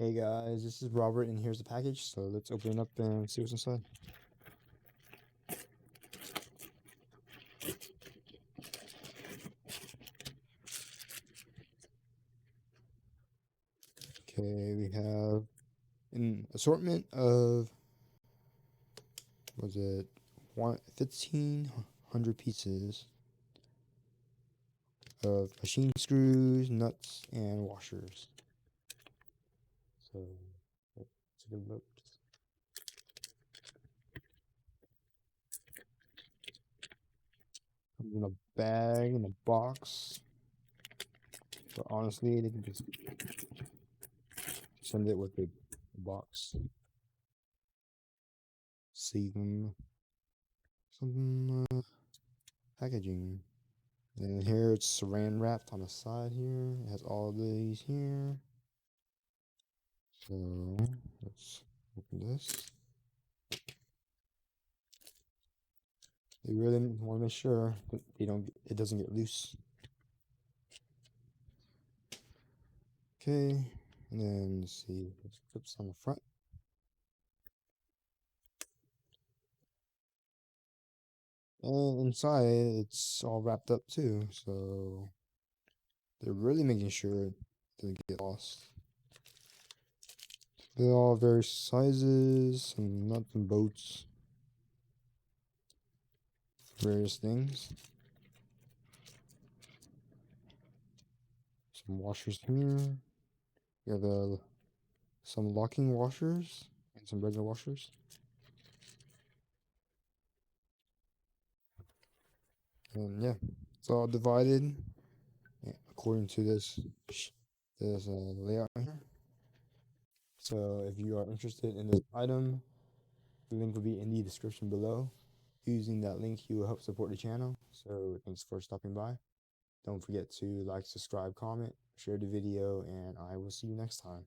Hey guys, this is Robert and here's the package, so let's open it up and see what's inside. Okay, we have an assortment of, was it 1,500 pieces of machine screws, nuts, and washers. So let's take a look. Comes in a bag, in a box. But honestly, they can just send it with the box. Save them some packaging. And here it's saran wrapped on the side here. It has all these here. So let's open this. They really want to make sure that it doesn't get loose. Okay, and then let's see, there's clips on the front. And inside it's all wrapped up too, so they're really making sure it doesn't get lost. They're all various sizes, some nuts and bolts, various things. Some washers here. We have some locking washers and some regular washers. And yeah, it's all divided according to this layout here. So if you are interested in this item, the link will be in the description below. Using that link, you will help support the channel. So thanks for stopping by. Don't forget to like, subscribe, comment, share the video, and I will see you next time.